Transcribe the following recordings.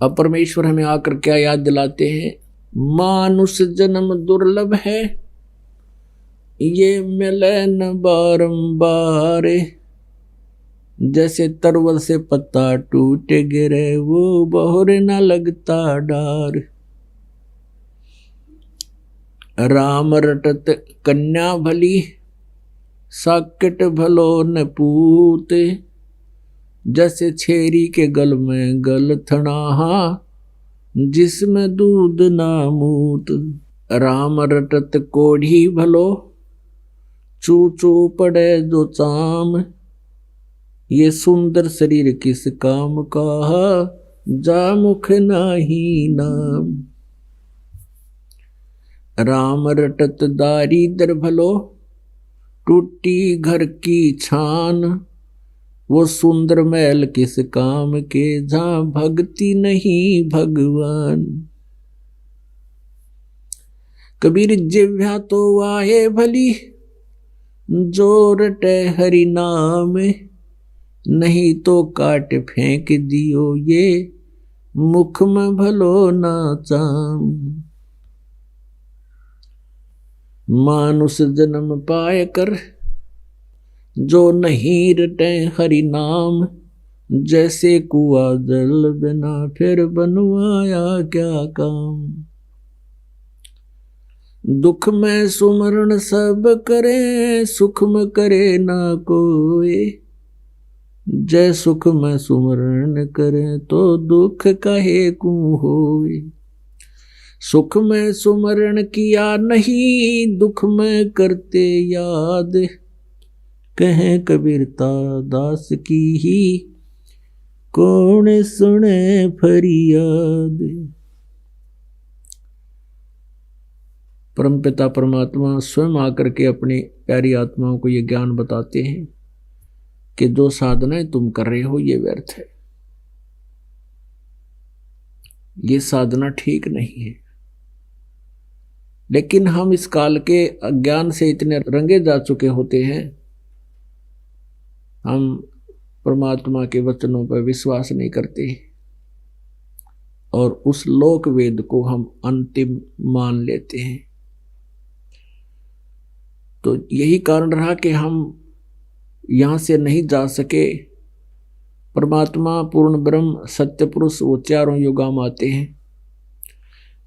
अब परमेश्वर हमें आकर क्या याद दिलाते हैं, मानुष जन्म दुर्लभ है, ये मिले न बारंबार। जैसे तरवल से पत्ता टूट गिरे, वो बहुर न लगता डार। राम रटत कन्या भली, साकेट भलो न पूत। जैसे छेरी के गल में गल थनाहा, जिसमें दूध ना मूत। राम रटत कोढ़ी भलो, चू चू पड़े जो चाम। ये सुंदर शरीर किस काम का, जा मुख नाही नाम। राम रटत दारिद्र भलो, टूटी घर की छान। वो सुंदर महल किस काम के, जहां भक्ति नहीं भगवान। कबीर जिह्वा तो वाहे भली, जो रटे हरि नाम। नहीं तो काट फेंक दियो, ये मुख में भलो ना चाम। मानुष जन्म पाए कर, जो नहीं रटे हरि नाम। जैसे कुआ जल बिना, फिर बनवाया क्या काम। दुख में सुमरण सब करे, सुख में करे ना कोई। जय सुख में सुमरण करे, तो दुख कहे कू होए। सुख में सुमरण किया नहीं, दुख में करते याद। कहें कबीरता दास की ही, कौन सुने फरियाद। परमपिता परमात्मा स्वयं आकर के अपनी प्यारी आत्माओं को ये ज्ञान बताते हैं कि जो साधनाएं तुम कर रहे हो ये व्यर्थ है, ये साधना ठीक नहीं है। लेकिन हम इस काल के अज्ञान से इतने रंगे जा चुके होते हैं, हम परमात्मा के वचनों पर विश्वास नहीं करते और उस लोक वेद को हम अंतिम मान लेते हैं। तो यही कारण रहा कि हम यहां से नहीं जा सके। परमात्मा पूर्ण ब्रह्म सत्य पुरुष वो चारों युगों में आते हैं,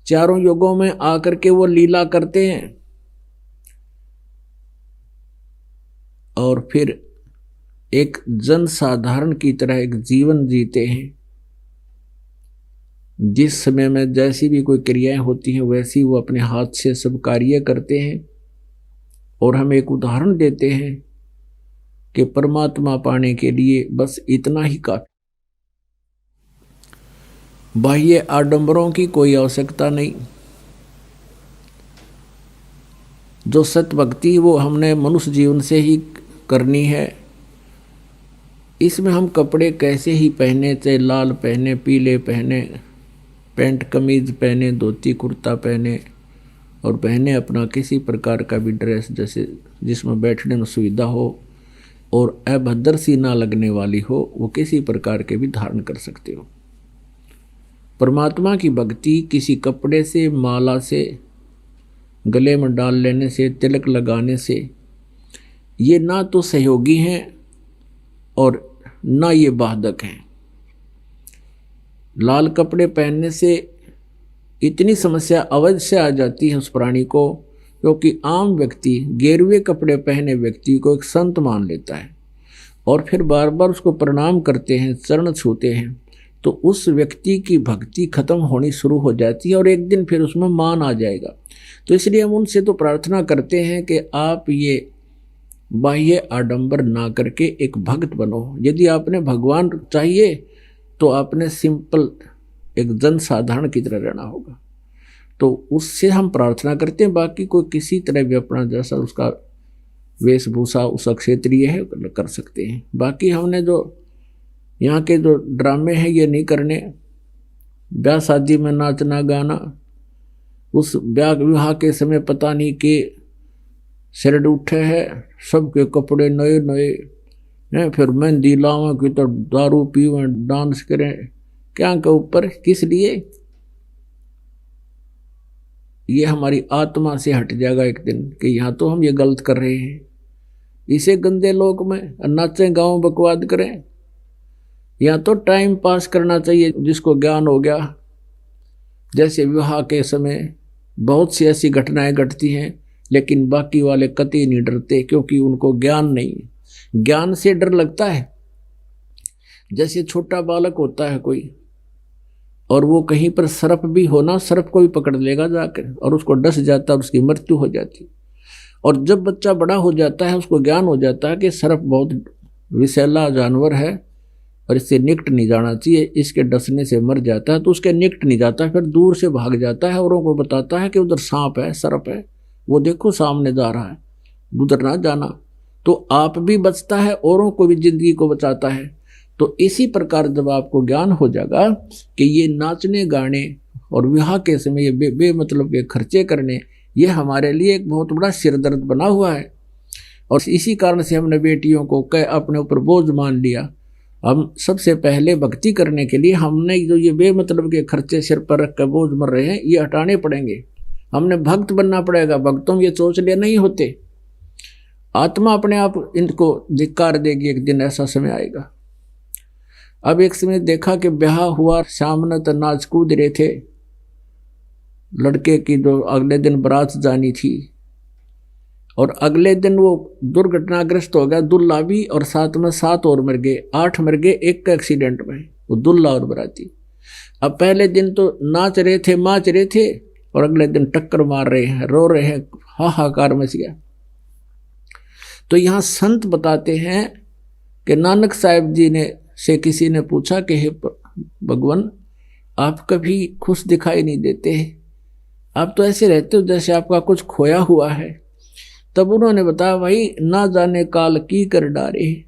चारों युगों में आकर के वो लीला करते हैं और फिर एक जन साधारण की तरह एक जीवन जीते हैं। जिस समय में जैसी भी कोई क्रियाएं होती हैं वैसी वो अपने हाथ से सब कार्य करते हैं और हम एक उदाहरण देते हैं कि परमात्मा पाने के लिए बस इतना ही काफी, बाह्य आडंबरों की कोई आवश्यकता नहीं। जो सत्य भक्ति वो हमने मनुष्य जीवन से ही करनी है। इसमें हम कपड़े कैसे ही पहने, चाहे लाल पहने, पीले पहने, पैंट कमीज पहने, धोती कुर्ता पहने और पहने अपना किसी प्रकार का भी ड्रेस जैसे जिसमें बैठने में सुविधा हो और अभद्र सी ना लगने वाली हो, वो किसी प्रकार के भी धारण कर सकते हो। परमात्मा की भक्ति किसी कपड़े से, माला से, गले में डाल लेने से, तिलक लगाने से ये ना तो सहयोगी हैं और ना ये बाधक हैं। लाल कपड़े पहनने से इतनी समस्या अवश्य आ जाती है उस प्राणी को, क्योंकि आम व्यक्ति गेरुए कपड़े पहने व्यक्ति को एक संत मान लेता है और फिर बार बार उसको प्रणाम करते हैं, चरण छूते हैं, तो उस व्यक्ति की भक्ति खत्म होनी शुरू हो जाती है और एक दिन फिर उसमें मान आ जाएगा। तो इसलिए हम उनसे तो प्रार्थना करते हैं कि आप ये बाह्य आडंबर ना करके एक भक्त बनो। यदि आपने भगवान चाहिए तो आपने सिंपल एक जन साधारण की तरह रहना होगा। तो उससे हम प्रार्थना करते हैं। बाकी कोई किसी तरह भी अपना जैसा उसका वेशभूषा उसका क्षेत्रीय है कर सकते हैं। बाकी हमने जो यहाँ के जो ड्रामे हैं ये नहीं करने। ब्याह शादी में नाचना गाना, उस ब्याह विवाह के समय पता नहीं कि सिर उठे है, सबके कपड़े नए नए हैं, फिर मेहंदी लावें कि तो दारू पीवें, डांस करें, क्या के ऊपर, किस लिए? ये हमारी आत्मा से हट जाएगा एक दिन कि यहाँ तो हम ये गलत कर रहे हैं, इसे गंदे लोग में नाचें गाँव बकवाद करें। यहाँ तो टाइम पास करना चाहिए जिसको ज्ञान हो गया। जैसे विवाह के समय बहुत सी ऐसी घटनाएं घटती हैं, लेकिन बाकी वाले कतई नहीं डरते क्योंकि उनको ज्ञान नहीं है। ज्ञान से डर लगता है। जैसे छोटा बालक होता है कोई, और वो कहीं पर सर्प भी होना, सर्प को भी पकड़ लेगा जाकर और उसको डस जाता है, उसकी मृत्यु हो जाती। और जब बच्चा बड़ा हो जाता है उसको ज्ञान हो जाता है कि सर्प बहुत विषैला जानवर है और इससे निकट नहीं जाना चाहिए, इसके डसने से मर जाता है, तो उसके निकट नहीं जाता, फिर दूर से भाग जाता है, औरों को बताता है कि उधर सांप है, सर्प है, वो देखो सामने जा रहा है, उधर ना जाना। तो आप भी बचता है, औरों को भी जिंदगी को बचाता है। तो इसी प्रकार जब आपको ज्ञान हो जाएगा कि ये नाचने गाने और विवाह के समय ये बेमतलब के खर्चे करने, ये हमारे लिए एक बहुत बड़ा सिरदर्द बना हुआ है। और इसी कारण से हमने बेटियों को अपने ऊपर बोझ मान लिया। हम सबसे पहले भक्ति करने के लिए हमने जो ये बेमतलब के खर्चे सिर पर रख कर बोझ मर रहे हैं, ये हटाने पड़ेंगे। हमने भक्त बनना पड़ेगा। भक्तों ये सोच लिए नहीं होते, आत्मा अपने आप इनको धिक्कार देगी, एक दिन ऐसा समय आएगा। अब एक समय देखा कि ब्याह हुआ, सामने तो नाच कूद रहे थे, लड़के की जो अगले दिन बारात जानी थी, और अगले दिन वो दुर्घटनाग्रस्त हो गया, दुल्हा भी और साथ में 7 और मर गए, 8 मर गए एक एक्सीडेंट में, वो दुल्हा और बराती। अब पहले दिन तो नाच रहे थे, माच रहे थे, और अगले दिन टक्कर मार रहे हैं, रो रहे हैं, हाहाकार मच गया। तो यहाँ संत बताते हैं कि नानक साहिब जी ने से किसी ने पूछा कि हे भगवान, आप कभी खुश दिखाई नहीं देते, आप तो ऐसे रहते हो जैसे आपका कुछ खोया हुआ है। तब उन्होंने बताया, भाई ना जाने काल की कर डारे,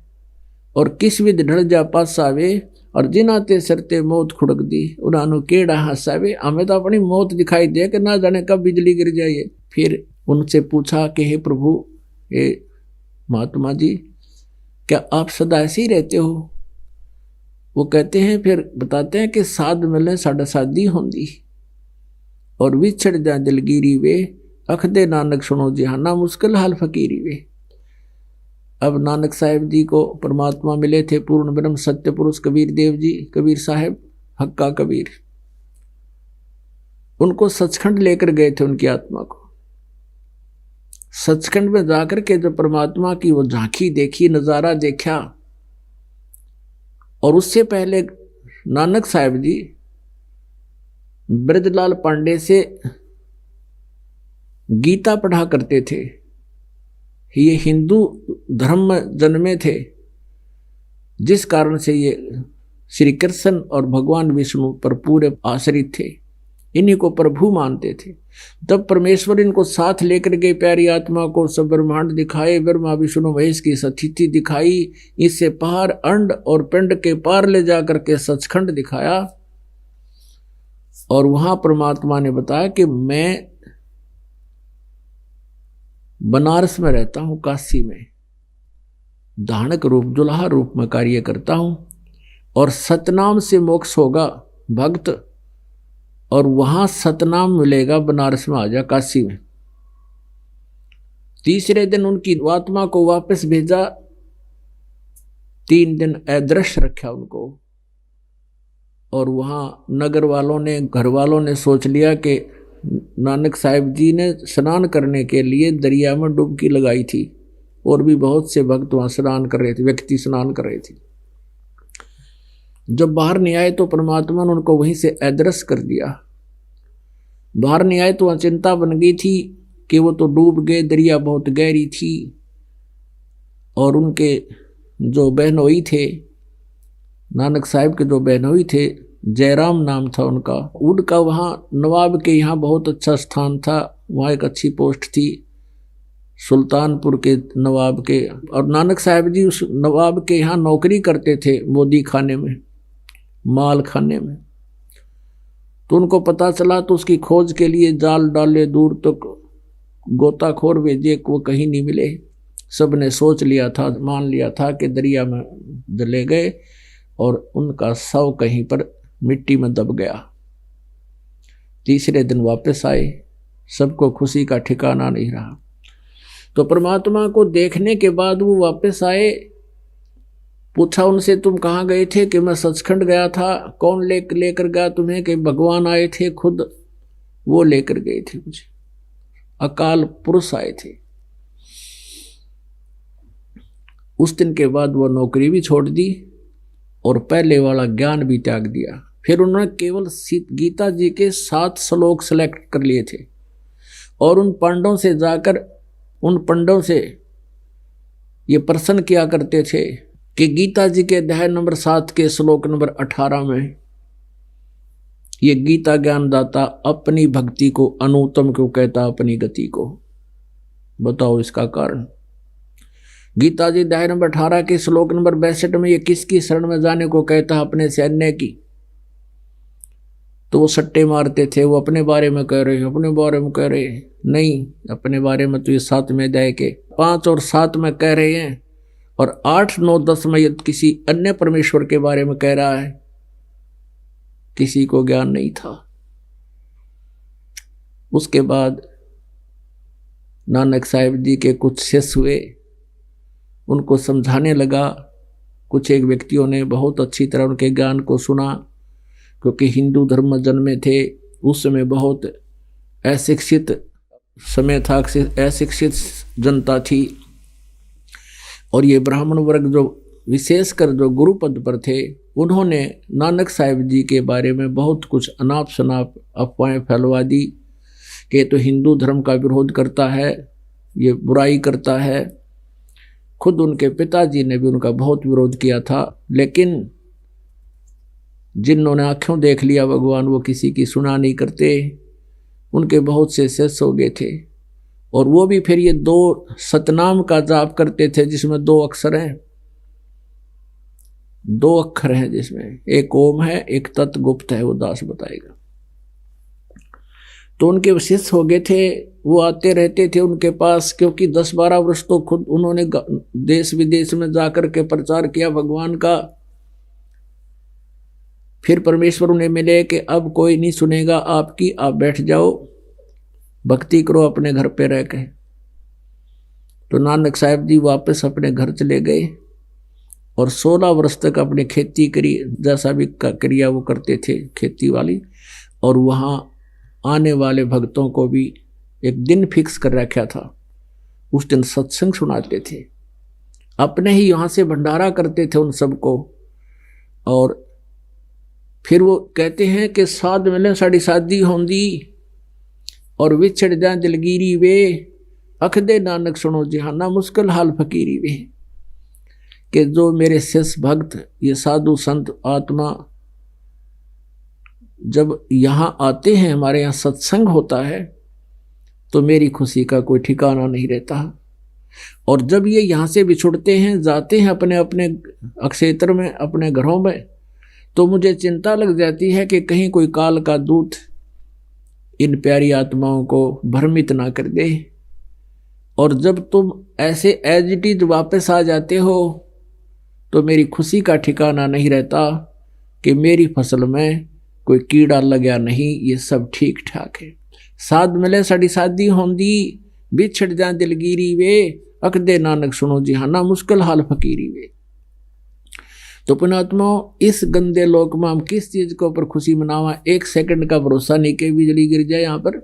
और किस विध ढल जा पासावे, और जिनाते सरते मौत खुड़क दी, उन्होंने केड़ा हंसावे। हमें तो अपनी मौत दिखाई दे कि ना जाने कब बिजली गिर जाए। फिर उनसे पूछा कि हे प्रभु, हे महात्मा जी, क्या आप सदा ऐसे ही रहते हो? वो कहते हैं, फिर बताते हैं कि साध मिले साढ़ा शादी होंगी, और विछड़ जा दिलगिरी वे, अखदे नानक सुनो जिहाना मुश्किल हाल फकीरी वे। अब नानक साहिब जी को परमात्मा मिले थे, पूर्ण ब्रह्म सत्य पुरुष कबीर देव जी, कबीर साहब हक्का कबीर। उनको सचखंड लेकर गए थे, उनकी आत्मा को। सचखंड में जाकर के जब परमात्मा की वो झांकी देखी, नजारा देखा, और उससे पहले नानक साहिब जी ब्रजलाल पांडे से गीता पढ़ा करते थे। ये हिंदू धर्म में जन्मे थे, जिस कारण से ये श्री कृष्ण और भगवान विष्णु पर पूरे आश्रित थे, इन्हीं को प्रभु मानते थे। तब परमेश्वर इनको साथ लेकर गए, प्यारी आत्मा को सब ब्रह्मांड दिखाए, ब्रह्मा विष्णु महेश की स्थिति दिखाई, इससे पार अंड और पिंड के पार ले जाकर के सचखंड दिखाया। और वहां परमात्मा ने बताया कि मैं बनारस में रहता हूं, काशी में धानक रूप दुल्हा रूप में कार्य करता हूं, और सतनाम से मोक्ष होगा भक्त, और वहां सतनाम मिलेगा, बनारस में आ जा, काशी में। तीसरे दिन उनकी आत्मा को वापस भेजा, 3 दिन अदृश्य रखा उनको। और वहां नगर वालों ने, घर वालों ने सोच लिया कि नानक साहिब जी ने स्नान करने के लिए दरिया में डुबकी लगाई थी, और भी बहुत से भक्त वहां स्नान कर रहे थे, व्यक्ति स्नान कर रहे थे। जब बाहर नहीं आए तो परमात्मा ने उनको वहीं से अदृश्य कर दिया। बाहर नहीं आए तो वहां चिंता बन गई थी कि वो तो डूब गए, दरिया बहुत गहरी थी। और उनके जो बहनोई थे, नानक साहिब के जो बहनोई थे, जयराम नाम था उनका वहाँ नवाब के यहाँ बहुत अच्छा स्थान था, वहाँ एक अच्छी पोस्ट थी, सुल्तानपुर के नवाब के। और नानक साहिब जी उस नवाब के यहाँ नौकरी करते थे, मोदी खाने में, माल खाने में। तो उनको पता चला तो उसकी खोज के लिए जाल डाले, दूर तक गोताखोर भेजे, वो कहीं नहीं मिले। सब ने सोच लिया था, मान लिया था कि दरिया में जले गए, और उनका शव कहीं पर मिट्टी में दब गया। तीसरे दिन वापस आए, सबको खुशी का ठिकाना नहीं रहा। तो परमात्मा को देखने के बाद वो वापस आए, पूछा उनसे तुम कहाँ गए थे? कि मैं सचखंड गया था। कौन लेकर गया तुम्हें? कि भगवान आए थे खुद, वो लेकर गए थे मुझे, अकाल पुरुष आए थे। उस दिन के बाद वो नौकरी भी छोड़ दी और पहले वाला ज्ञान भी त्याग दिया। फिर उन्होंने केवल गीता जी के 7 श्लोक सेलेक्ट कर लिए थे और उन पंडों से जाकर उन पंडों से ये प्रश्न किया करते थे कि गीता जी के अध्याय नंबर 7 के श्लोक नंबर 18 में ये गीता ज्ञानदाता अपनी भक्ति को अनुत्तम क्यों कहता, अपनी गति को? बताओ इसका कारण। गीता जी अध्याय नंबर 18 के श्लोक नंबर 62 में ये किसकी शरण में जाने को कहता, अपने से अन्य की? तो वो सट्टे मारते थे, वो अपने बारे में कह रहे, अपने बारे में कह रहे। नहीं, अपने बारे में तो ये 7वें अध्याय के 5 और 7 में कह रहे हैं और 8, 9, 10 में ये किसी अन्य परमेश्वर के बारे में कह रहा है। किसी को ज्ञान नहीं था। उसके बाद नानक साहिब जी के कुछ शिष्य हुए, उनको समझाने लगा। कुछ एक व्यक्तियों ने बहुत अच्छी तरह उनके ज्ञान को सुना, क्योंकि हिंदू धर्म में जन्मे थे। उस समय बहुत अशिक्षित समय था, अशिक्षित जनता थी और ये ब्राह्मण वर्ग जो विशेषकर जो गुरु पद पर थे, उन्होंने नानक साहिब जी के बारे में बहुत कुछ अनाप शनाप अफवाहें फैलवा दी कि तो हिंदू धर्म का विरोध करता है, ये बुराई करता है। खुद उनके पिताजी ने भी उनका बहुत विरोध किया था, लेकिन जिन्होंने आँखों देख लिया भगवान, वो किसी की सुना नहीं करते। उनके बहुत से शिष्य हो गए थे और वो भी फिर ये 2 सतनाम का जाप करते थे, जिसमें 2 अक्षर हैं, 2 अक्षर हैं, जिसमें एक ओम है, एक तत् गुप्त है, वो दास बताएगा। तो उनके शिष्य हो गए थे, वो आते रहते थे उनके पास, क्योंकि 10-12 वर्ष तो खुद उन्होंने देश विदेश में जाकर के प्रचार किया भगवान का। फिर परमेश्वर उन्हें मिले कि अब कोई नहीं सुनेगा आपकी, आप बैठ जाओ, भक्ति करो अपने घर पे रह के। तो नानक साहिब जी वापस अपने घर चले गए और 16 वर्ष तक अपनी खेती करी, जैसा भी क्रिया वो करते थे खेती वाली। और वहाँ आने वाले भक्तों को भी एक दिन फिक्स कर रखा था, उस दिन सत्संग सुनाते थे, अपने ही यहाँ से भंडारा करते थे उन सबको। और फिर वो कहते हैं कि साध मिले साड़ी शादी होंदी और विछड़ जाए दिलगिरी वे, अख दे नानक सुनो जहाना मुश्किल हाल फकीरी वे। कि जो मेरे शिष्य भक्त, ये साधु संत आत्मा जब यहाँ आते हैं, हमारे यहाँ सत्संग होता है, तो मेरी खुशी का कोई ठिकाना नहीं रहता। और जब ये यहाँ से बिछुड़ते हैं, जाते हैं अपने अपने क्षेत्र में, अपने घरों में, तो मुझे चिंता लग जाती है कि कहीं कोई काल का दूत इन प्यारी आत्माओं को भ्रमित ना कर दे। और जब तुम ऐसे एज इट इज वापस आ जाते हो, तो मेरी खुशी का ठिकाना नहीं रहता कि मेरी फसल में कोई कीड़ा लगा नहीं, ये सब ठीक ठाक है। साध मिले साड़ी शादी होंदी, बिछड़ जा दिलगिरी वे, अख दे नानक सुनो जहाना मुश्किल हाल फकीरी वे। तो पुणात्मा, इस गंदे लोक में हम किस चीज के ऊपर खुशी मनावा? 1 सेकंड का भरोसा नहीं कि बिजली गिर जाए यहाँ पर।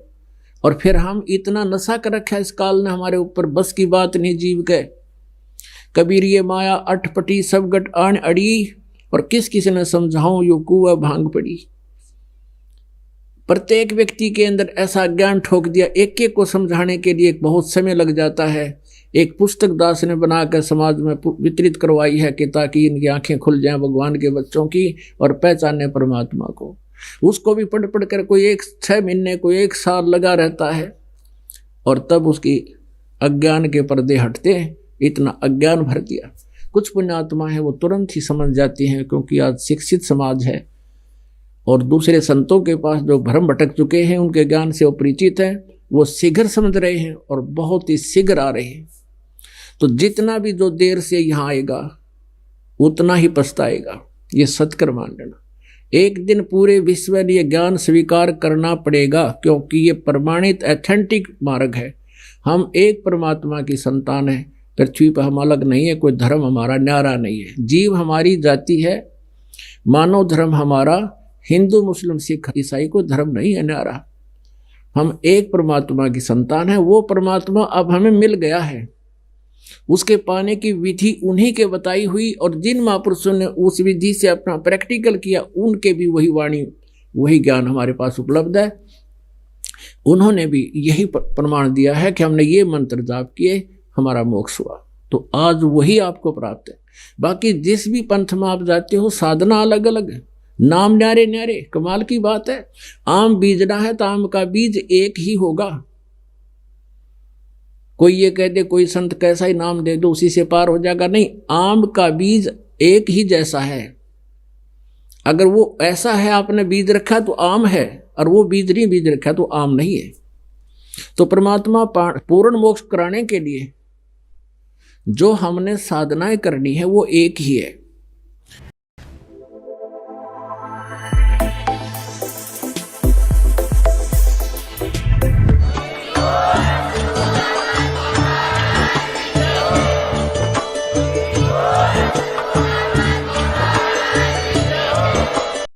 और फिर हम इतना नशा कर रखा है इस काल ने हमारे ऊपर, बस की बात नहीं जीव के। कबीर ये माया अटपटी सब गट आन अड़ी, और किस किसी ने समझाऊं यो कुआ भांग पड़ी। प्रत्येक व्यक्ति के अंदर ऐसा ज्ञान ठोक दिया, एक एक को समझाने के लिए बहुत समय लग जाता है। एक पुस्तक दास ने बनाकर समाज में वितरित करवाई है कि ताकि इनकी आंखें खुल जाएं भगवान के बच्चों की और पहचाने परमात्मा को। उसको भी पढ़ पढ़ कर कोई 6 महीने, कोई 1 साल लगा रहता है, और तब उसकी अज्ञान के पर्दे हटते हैं। इतना अज्ञान भर दिया। कुछ पुण्यात्मा है वो तुरंत ही समझ जाती हैं, क्योंकि आज शिक्षित समाज है और दूसरे संतों के पास जो भ्रम भटक चुके हैं, उनके ज्ञान से वो परिचित हैं, वो शीघ्र समझ रहे हैं और बहुत ही शीघ्र आ रहे हैं। तो जितना भी जो देर से यहाँ आएगा उतना ही पछताएगा, ये सत्कर मान लेना। एक दिन पूरे विश्व ने यह ज्ञान स्वीकार करना पड़ेगा, क्योंकि ये प्रमाणित एथेंटिक मार्ग है। हम एक परमात्मा की संतान है, पृथ्वी पर हम अलग नहीं है, कोई धर्म हमारा न्यारा नहीं है। जीव हमारी जाति है, मानव धर्म हमारा हिंदू मुस्लिम सिख ईसाई को धर्म नहीं है न्यारा। हम एक परमात्मा की संतान है। वो परमात्मा अब हमें मिल गया है, उसके पाने की विधि उन्हीं के बताई हुई, और जिन महापुरुषों ने उस विधि से अपना प्रैक्टिकल किया उनके भी वही वाणी वही ज्ञान हमारे पास उपलब्ध है। उन्होंने भी यही प्रमाण दिया है कि हमने ये मंत्र जाप किए, हमारा मोक्ष हुआ। तो आज वही आपको प्राप्त है। बाकी जिस भी पंथ में आप जाते हो, साधना अलग अलग है, नाम न्यारे न्यारे। कमाल की बात है, आम बीजना है तो आम का बीज एक ही होगा। कोई ये कह दे कोई संत कैसा ही नाम दे दो उसी से पार हो जाएगा, नहीं, आम का बीज एक ही जैसा है। अगर वो ऐसा है आपने बीज रखा तो आम है, और वो बीज नहीं बीज रखा तो आम नहीं है। तो परमात्मा पूर्ण मोक्ष कराने के लिए जो हमने साधनाएं करनी है वो एक ही है।